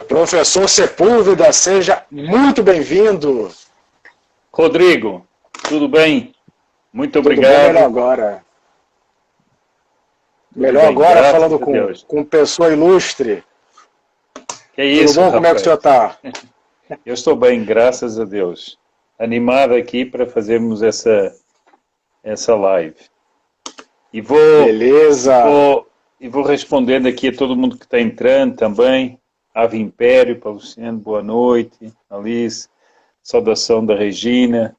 Professor Sepúlveda, seja muito bem-vindo. Rodrigo, tudo bem? Muito obrigado. Tudo bem, melhor agora. Melhor bem, agora falando com pessoa ilustre. Que isso, tudo bom? Rapaz? Como é que o senhor está? Eu estou bem, graças a Deus. Animado aqui para fazermos essa live. E Beleza. Vou respondendo aqui a todo mundo que está entrando também. Ave Império, para Luciano, boa noite. Alice, saudação da Regina.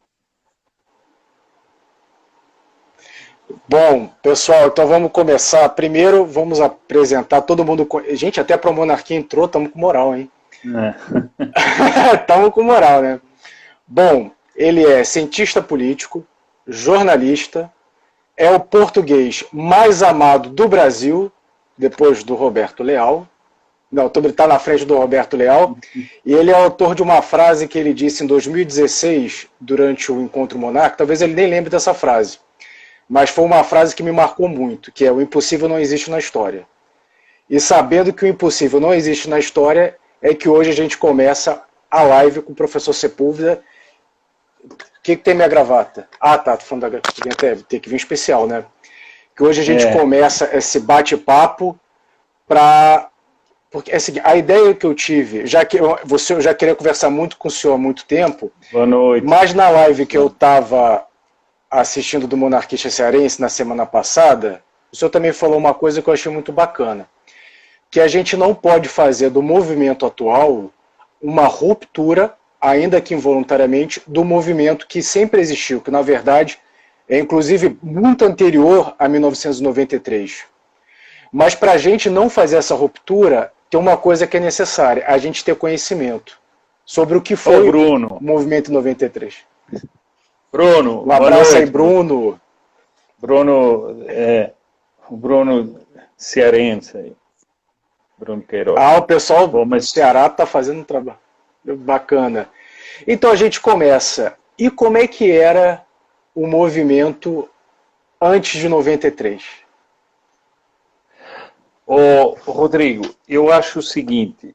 Bom, pessoal, então vamos começar. Primeiro, vamos apresentar todo mundo. Gente, até para a monarquia entrou, estamos com moral, hein? Estamos com moral, né? Bom, ele é cientista político, jornalista, é o português mais amado do Brasil, depois do Roberto Leal. Não, está na frente do Roberto Leal. E ele é autor de uma frase que ele disse em 2016, durante o Encontro Monarca. Talvez ele nem lembre dessa frase. Mas foi uma frase que me marcou muito, que é: o impossível não existe na história. E sabendo que o impossível não existe na história, é que hoje a gente começa a live com o professor Sepúlveda. O que tem minha gravata? Ah, tá, tô falando da gravata. Tem que vir especial, né? Que hoje a gente começa esse bate-papo para... Porque assim, a ideia que eu tive, já que eu já queria conversar muito com o senhor há muito tempo. Boa noite. Mas na live que eu estava assistindo do Monarquista Cearense na semana passada, o senhor também falou uma coisa que eu achei muito bacana, que a gente não pode fazer do movimento atual uma ruptura, ainda que involuntariamente, do movimento que sempre existiu, que na verdade é inclusive muito anterior a 1993. Mas para a gente não fazer essa ruptura, tem uma coisa que é necessária: a gente ter conhecimento sobre o que foi o movimento em 93. Bruno, um abraço aí, Bruno. O Bruno cearense aí. Bruno Queiroz. O pessoal do Ceará está fazendo um trabalho bacana. Então a gente começa. E como é que era o movimento antes de 93? Rodrigo, eu acho o seguinte,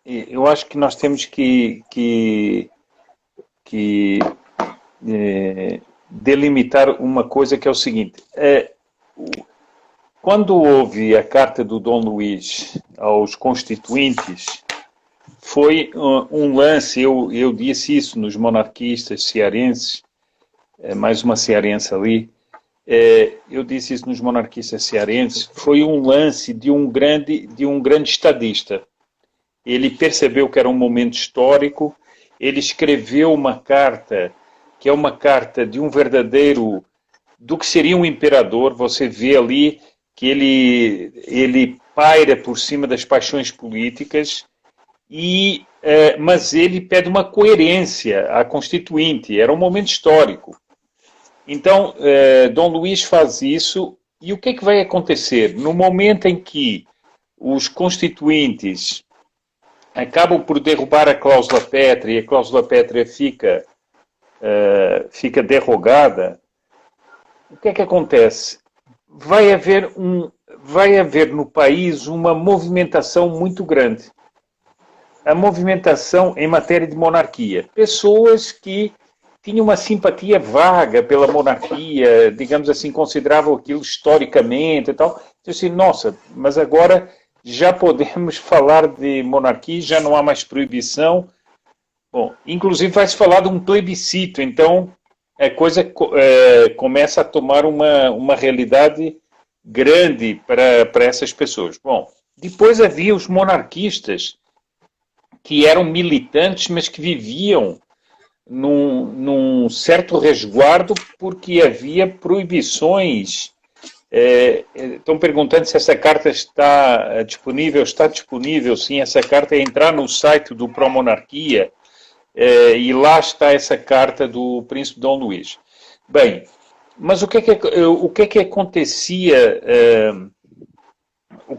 eu acho que nós temos que delimitar uma coisa, que é o seguinte: quando houve a carta do Dom Luís aos constituintes, foi um lance, eu disse isso nos monarquistas cearenses, mais uma cearense ali, eu disse isso nos monarquistas cearenses, foi um lance de um grande estadista. Ele percebeu que era um momento histórico, ele escreveu uma carta, que é uma carta de um verdadeiro, do que seria um imperador. Você vê ali que ele paira por cima das paixões políticas, mas ele pede uma coerência à Constituinte, era um momento histórico. Então, Dom Luís faz isso, e o que é que vai acontecer? No momento em que os constituintes acabam por derrubar a cláusula pétrea, e a cláusula pétrea fica derrogada, o que é que acontece? Vai haver no país uma movimentação muito grande. A movimentação em matéria de monarquia. Pessoas que tinham uma simpatia vaga pela monarquia, digamos assim, consideravam aquilo historicamente e tal. Então, assim, nossa, mas agora já podemos falar de monarquia, já não há mais proibição. Bom, inclusive vai se falar de um plebiscito, então a coisa começa a tomar uma realidade grande para essas pessoas. Bom, depois havia os monarquistas, que eram militantes, mas que viviam num certo resguardo, porque havia proibições. Estão perguntando se essa carta está disponível. Está disponível, sim. Essa carta é entrar no site do Promonarquia, e lá está essa carta do Príncipe Dom Luís. Bem, mas o que é que acontecia? O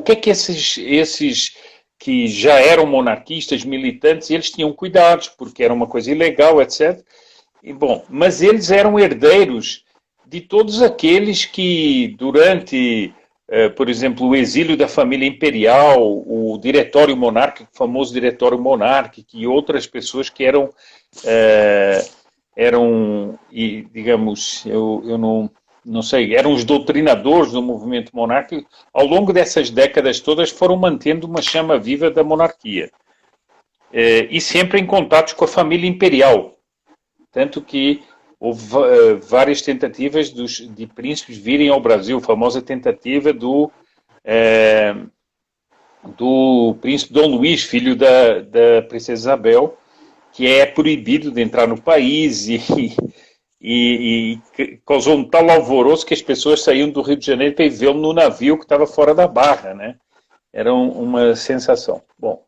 que é que esses que já eram monarquistas, militantes, eles tinham cuidados, porque era uma coisa ilegal, etc. Mas eles eram herdeiros de todos aqueles que, durante por exemplo, o exílio da família imperial, o diretório monárquico, o famoso diretório monárquico, e outras pessoas que eram, digamos, eu não sei, eram os doutrinadores do movimento monárquico. Ao longo dessas décadas todas foram mantendo uma chama viva da monarquia. E sempre em contatos com a família imperial. Tanto que houve várias tentativas de príncipes virem ao Brasil. A famosa tentativa do príncipe Dom Luís, filho da princesa Isabel, que é proibido de entrar no país e causou um tal alvoroço que as pessoas saíam do Rio de Janeiro para ir vê-lo no navio que estava fora da barra, né? Era uma sensação. Bom,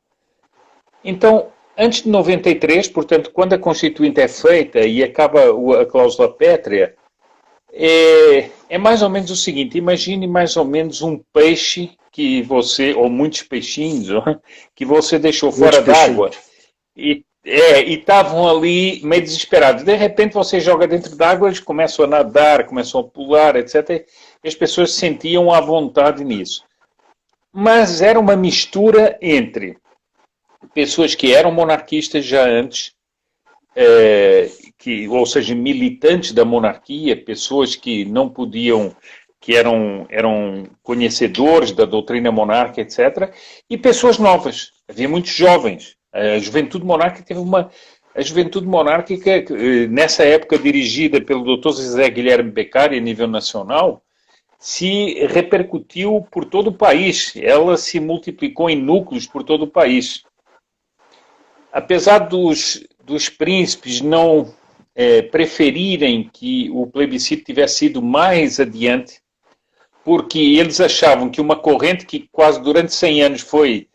então, antes de 93, portanto, quando a Constituinte é feita e acaba a cláusula pétrea, é mais ou menos o seguinte: imagine mais ou menos um peixe que você, ou muitos peixinhos, que você deixou fora d'água e estavam ali meio desesperados. De repente você joga dentro d'água, eles começam a nadar, começam a pular, etc. E as pessoas se sentiam à vontade nisso. Mas era uma mistura entre pessoas que eram monarquistas já antes, ou seja, militantes da monarquia, pessoas que não podiam, que eram conhecedores da doutrina monárquica, etc., e pessoas novas. Havia muitos jovens. A juventude monárquica a juventude monárquica, nessa época dirigida pelo Dr. José Guilherme Beccari a nível nacional, se repercutiu por todo o país. Ela se multiplicou em núcleos por todo o país. Apesar dos príncipes não preferirem que o plebiscito tivesse sido mais adiante, porque eles achavam que uma corrente que quase durante 100 anos foi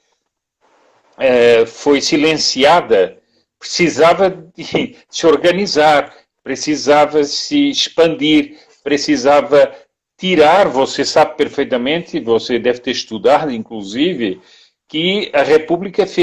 silenciada, precisava de se organizar, precisava se expandir, precisava tirar. Você sabe perfeitamente, você deve ter estudado, inclusive, que a República fez